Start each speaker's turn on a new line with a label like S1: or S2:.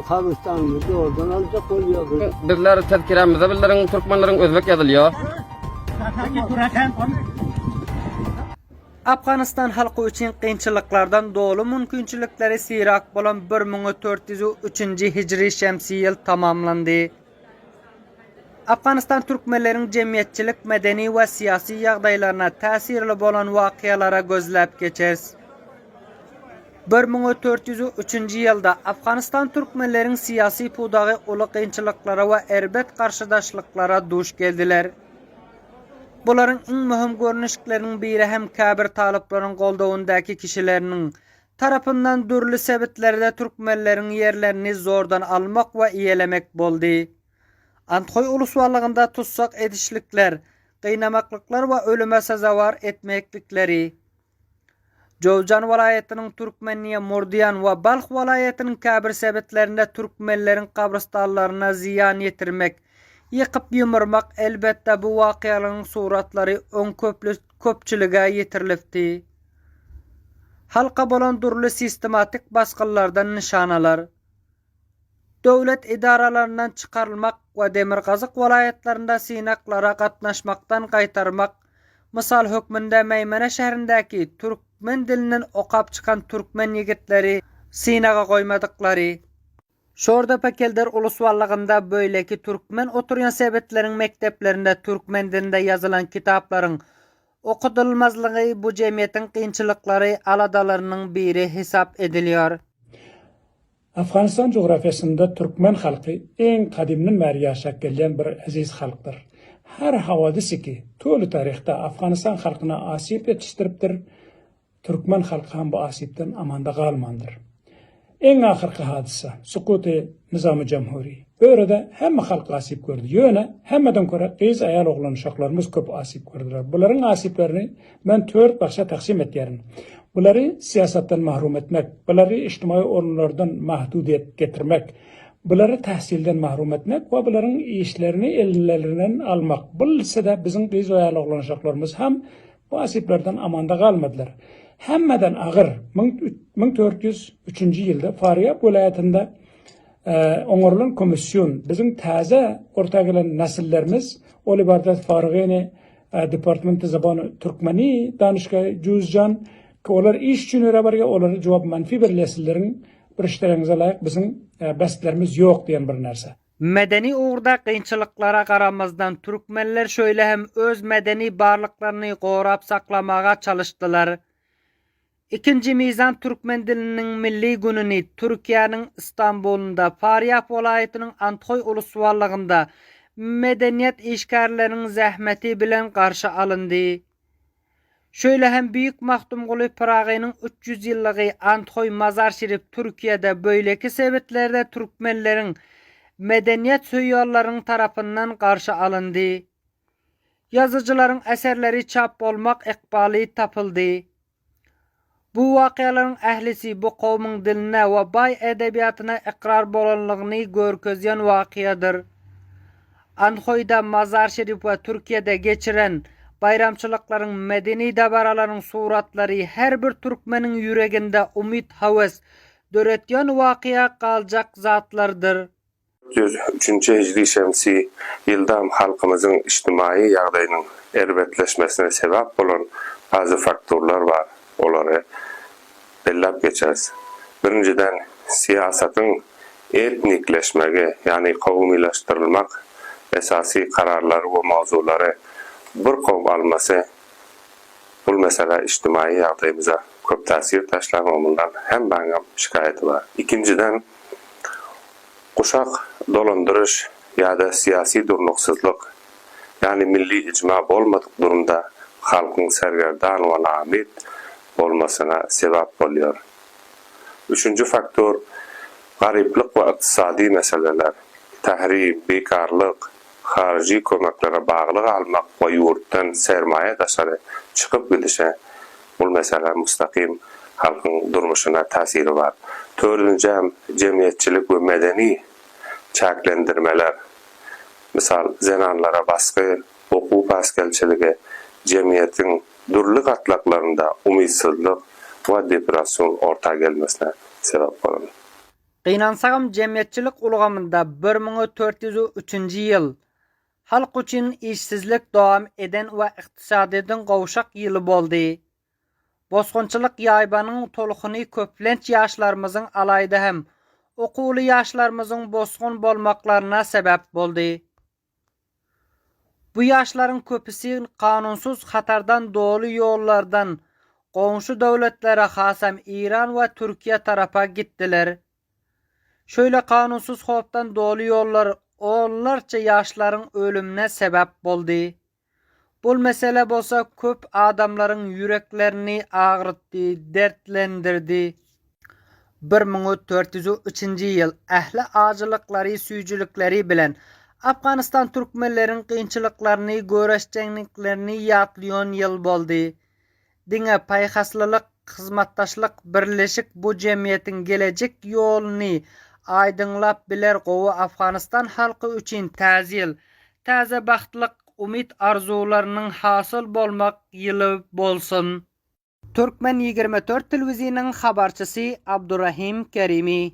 S1: kabristanımızı oradan alacak oluyor.
S2: Bizler tezkiremizde bizlerin Türkmenlerin Özbek yazılıyor.
S3: Afganistan halkı için qiyinchiliklardan dolu mümkünçülükleri sirak bolan 1403 Hicri şemsi yıl tamamlandı. Afganistan Türkmenlerin cemiyetçilik, medeni ve siyasi yağdaylarına təsirli bolan vaqiyalara gözlep geçeriz. 1403 yılda Afganistan Türkmenlerin siyasi pudağı ulu qiyinchiliklara ve erbet karşıdaşlıklara duş geldiler. Buların en mühim görünüşlerinin biri hem Kabir taliplerin kolduğundaki kişilerinin tarafından türlü sebeplerde Türkmenlerin yerlerini zordan almak ve iyelemek boldu. Antkoy uluslarlığında tutsak edişlikler, kıynamaklıklar ve ölüme sazavor etmeklikleri. Jowzjan vilayetinin Türkmenliye Murdiyan ve Balx vilayetinin Kabir sebetlerinde Türkmenlerin kabristanlarına ziyan yetirmek, yıkıp yumurmak elbette bu vakiyaların suratları ön köpçülüge yetirilipti. Halka bolan türlü sistematik baskıllardan nişanalar, devlet idaralarından çıkarılmak ve Demirkazık vilayetlerinde sinaklara katnaşmaktan kaytarmak, misal hükmünde Meymene şehrindeki Türkmen dilinin okap çıkan Türkmen yigitleri sinaga koymadıkları, Şorda Pekelder uluslarlığında böyleki Türkmen oturuyan sebetlerin mekteplerinde Türkmen dilinde yazılan kitapların okutulmazlığı bu cemiyetin qiyinchilikları aladalarının biri hesap ediliyor.
S4: Afganistan coğrafyasında Türkmen halkı en kadimden beri yaşap gelen bir aziz halktır. Her havadisi ki tolu tarihte Afganistan halkına asip yetiştiriptir, Türkmen halkı ham bu asipten amanda kalmandır. En ahirki hadise sukuti nizam-ı cemhuri. Böyle hem halk asip gördü. Yöne hemmeden göre kız ayal oğlan uşaklarımız köp asip gördüler. Bunların asiplerini ben 4 başa taksim ettirim. Bunları siyasetten mahrum etmek, bunları içtimai organlardan mahdudiyet getirmek, bunları tahsilden mahrum etmek ve bunların işlerini ellerinden almak. Bu lisede bizim kız ayal oğlan uşaklarımız hem bu asiplerden amanda kalmadılar. Hemmeden ağır 1403 yılda Fariyab vilayetinde onurulan komisyon bizim taze ortaya gelen nesillerimiz o Libardat Farigini Departmanı Zabanı Türkmeni Danışgahı Jowzjan ki onlar iş için öğrenirken onların cevap manfi bir nesillerin bir işlerinize layık bizim bestlerimiz yok diyen bir narsa.
S3: Medeni uğurda qiyinchiliklara qaramazdan Türkmenler şöyle hem öz medeni barlıklarını qorap saklamağa çalıştılar. İkinci mizan Türkmen dilinin milli gününü Türkiye'nin İstanbul'unda Fariyab vilayetinin Antkoy uluslarlığında medeniyet işgarlarının zahmeti bilen karşı alındı. Şöyle hem Büyük Mahtumquli Piragi'nin 300 yıllığı Antkoy Mazar Şerif Türkiye'de böyleki sebeplerde Türkmenlerin medeniyet söyyarlarının tarafından karşı alındı. Yazıcıların eserleri çap olmak ikbali tapıldı. Bu vakiyaların ehlisi bu kavmin diline ve bay edebiyatına ikrar bolanlığını görkezyen vakiyadır. Antkoy'da Mazar Şerif ve Türkiye'de geçiren bayramçılıkların medeni dabaraların suratları her bir Türkmenin yüreğinde umut haves döretyen vakiya kalacak zatlardır.
S5: 103. Hicri şemsi yılda halkımızın içtimai yağdayının erbetleşmesine sebep olan bazı faktörler var. Onları bellep geçeriz. Birinciden siyasetin etnikleşmegi yani kavmileştirilmek esası kararları ve mavzuları bir kavm alması bu mesela içtimai yağdayımıza köp tasir taşlamamından hem bana şikayeti var. İkinciden kuşak dolandırış ya da siyasi durnuksuzluk yani milli icma olmadık durumda halkın sergerdan ve namit olmasına sebep oluyor. Üçüncü faktör gariplik ve iktisadi meseleler, tahrip, bekarlık, harici kömeklere bağlı almak ve yurttan sermaye taşları çıkıp gidişe bu mesele müstakim halkın durmuşuna tasiri var. Dördüncü cemiyetçilik ve medeni çaklendirmeler, misal zenanlara baskı, hukuk askerçiligi, cemiyetin durlu katlaklarında umitsizlik ve depresyon ortaya gelmesine sebep olur.
S3: Qıynansağım cemiyetçilik ulgamında 1403 yıl halk üçün işsizlik devam eden ve iqtisadiyatın qovuşaq yılı boldy. Bosqunçylyk ýaýbanyň tolukyny köplenç ýaşlarymyzyň alayda hem okuly ýaşlarymyzyň bosqun bolmaklaryna sebäp boldy. Bu ýaşlaryň köpüsi kanunsuz hatardan dolu ýollardan goňşy döwletlere hasam İran we Türkiýe tarapa gitdiler. Şöyle kanunsuz hopdan dolu ýollar onlarca ýaşlaryň ölümine sebäp boldy. Bul mesele bolsa köp adamlaryň yüreklerini ağrıtdy, dertlendirdi. 1403-nji ýyl ähli ajylyklary, süýjülükleri bilen Afganistan türkmenleriň kynçylyklaryny, göreşçiliklerini ýatlaýan ýyl boldy. Diňe paýhaslylyk, hyzmatdaşlyk birleşik bu jemgyýetiň gelejek ýoluny aýdynlap biler gowy Afganistan halky üçin täze ýyl, täze baxtlyk umid arzularynyň hasyl bolmak ýyly bolsun. Türkmen 24 telewizionynyň habarçysy Abdurrahim Kerimi.